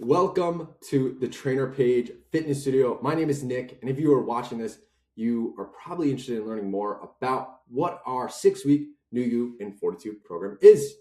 Welcome to the Trainer Page Fitness Studio. My name is Nick, and if you are watching this, you are probably interested in learning more about what our 6-week New You in Fortitude program is.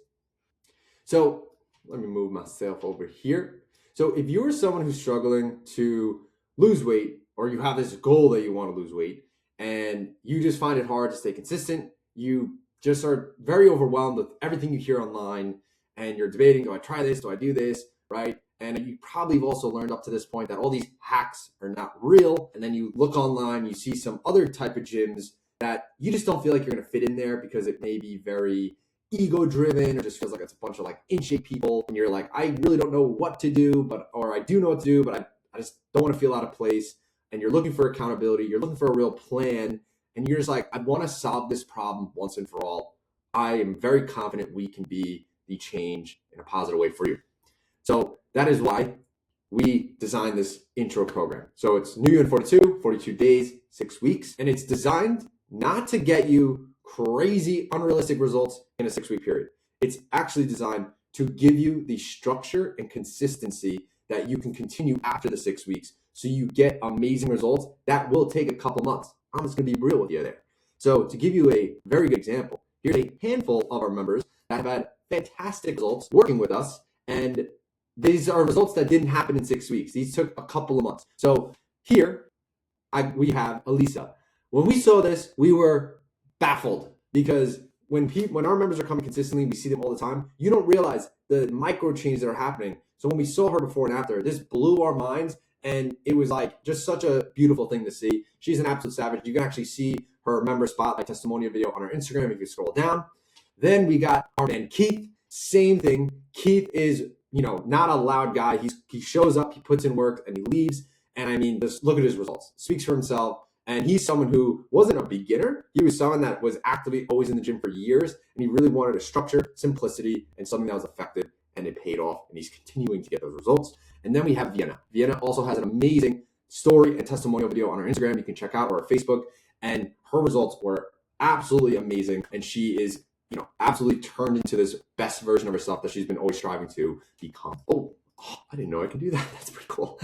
So let me move myself over here. So if you are someone who's struggling to lose weight, or you have this goal that you want to lose weight, and you just find it hard to stay consistent, you just are very overwhelmed with everything you hear online, and you're debating, do I try this, do I do this, right? And you probably have also learned up to this point that all these hacks are not real. And then you look online, you see some other type of gyms that you just don't feel like you're going to fit in there because it may be very ego driven or just feels like it's a bunch of like in shape people. And you're like, I really don't know what to do, or I do know what to do, but I just don't want to feel out of place. And you're looking for accountability. You're looking for a real plan. And you're just like, I want to solve this problem once and for all. I am very confident we can be the change in a positive way for you. So that is why we designed this intro program. So it's New You in 42 days, 6 weeks, and it's designed not to get you crazy, unrealistic results in a 6-week period. It's actually designed to give you the structure and consistency that you can continue after the 6 weeks. So you get amazing results that will take a couple months. I'm just gonna be real with you there. So to give you a very good example, here's a handful of our members that have had fantastic results working with us, and these are results that didn't happen in 6 weeks. These took a couple of months. So here we have Elisa. When we saw this, we were baffled because when our members are coming consistently, we see them all the time. You don't realize the micro changes that are happening. So when we saw her before and after, this blew our minds, and it was like just such a beautiful thing to see. She's an absolute savage. You can actually see her member spotlight testimonial video on our Instagram if you scroll down. Then we got our man Keith. Same thing. Keith is not a loud guy. He shows up, he puts in work, and he leaves. And I mean, just look at his results. Speaks for himself. And he's someone who wasn't a beginner. He was someone that was actively always in the gym for years. And he really wanted a structure, simplicity, and something that was effective. And it paid off. And he's continuing to get those results. And then we have Vienna. Vienna also has an amazing story and testimonial video on our Instagram you can check out, or our Facebook. And her results were absolutely amazing. And she is absolutely turned into this best version of herself that she's been always striving to become. Oh, I didn't know I could do that. That's pretty cool.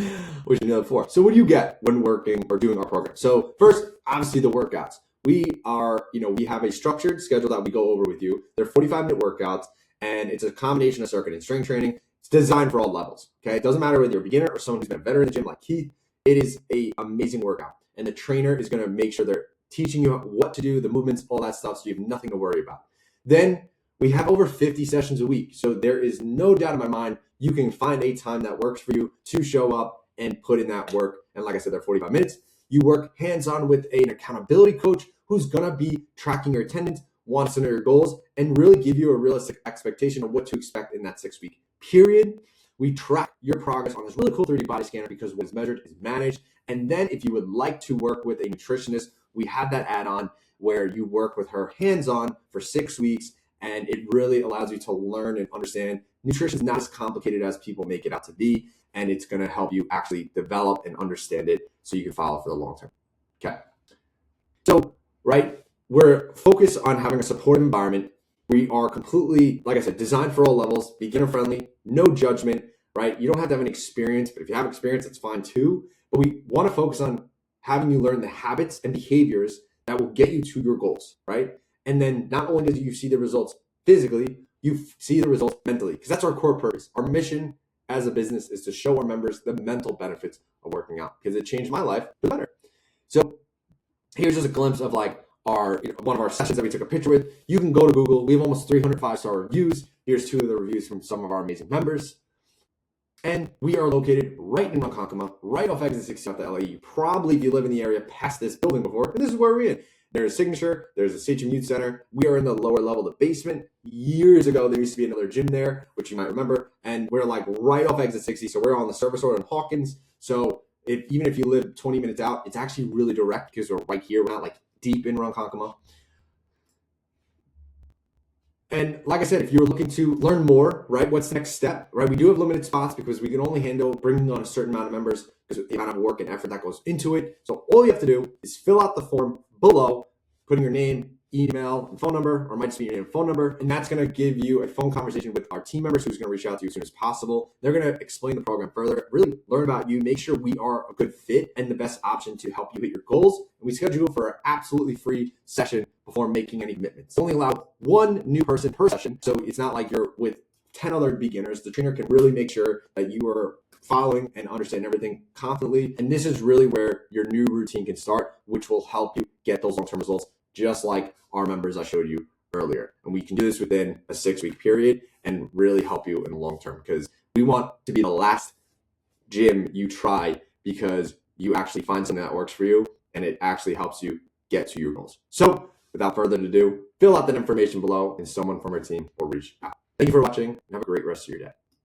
Wish I knew that before. So what do you get when working or doing our program? So first, obviously the workouts. We have a structured schedule that we go over with you. They're 45-minute workouts, and it's a combination of circuit and strength training. It's designed for all levels. Okay. It doesn't matter whether you're a beginner or someone who's been a veteran in the gym like Keith. It is an amazing workout. And the trainer is going to make sure they're teaching you what to do, the movements, all that stuff, so you have nothing to worry about. Then we have over 50 sessions a week. So there is no doubt in my mind you can find a time that works for you to show up and put in that work. And like I said, they're 45 minutes. You work hands-on with an accountability coach who's going to be tracking your attendance, wants to know your goals, and really give you a realistic expectation of what to expect in that 6-week period. We track your progress on this really cool 3D body scanner because what is measured is managed. And then if you would like to work with a nutritionist, we have that add-on where you work with her hands-on for 6 weeks, and it really allows you to learn and understand nutrition is not as complicated as people make it out to be, and it's going to help you actually develop and understand it so you can follow for the long term. Okay. So, we're focused on having a supportive environment. We are completely, like I said, designed for all levels, beginner-friendly, no judgment, right? You don't have to have an experience, but if you have experience, that's fine too. But we want to focus on having you learn the habits and behaviors that will get you to your goals, right? And then not only do you see the results physically, you see the results mentally, because that's our core purpose. Our mission as a business is to show our members the mental benefits of working out, because it changed my life for the better. So here's just a glimpse of one of our sessions that we took a picture with. You can go to Google. We have almost 300 5-star reviews. Here's 2 of the reviews from some of our amazing members. And we are located right in Ronkonkoma, right off exit 60 out the LA. You probably, if you live in the area, passed this building before, and this is where we're in. There's Signature, there's a Sachem Youth Center. We are in the lower level, the basement. Years ago, there used to be another gym there, which you might remember, and we're right off exit 60, so we're on the service road in Hawkins. So even if you live 20 minutes out, it's actually really direct because we're right here. We're not deep in Ronkonkoma. And like I said, if you're looking to learn more, right, what's the next step, right? We do have limited spots because we can only handle bringing on a certain amount of members because of the amount of work and effort that goes into it. So all you have to do is fill out the form below, putting your name, email and phone number, or it might just be your name and phone number. And that's going to give you a phone conversation with our team members who's going to reach out to you as soon as possible. They're going to explain the program further, really learn about you, make sure we are a good fit and the best option to help you hit your goals. And we schedule for an absolutely free session before making any commitments. Only allow one new person per session. So it's not like you're with 10 other beginners. The trainer can really make sure that you are following and understanding everything confidently. And this is really where your new routine can start, which will help you get those long-term results, just like our members I showed you earlier. And we can do this within a 6-week period and really help you in the long term, because we want to be the last gym you try because you actually find something that works for you and it actually helps you get to your goals. So without further ado, fill out that information below and someone from our team will reach out. Thank you for watching and have a great rest of your day.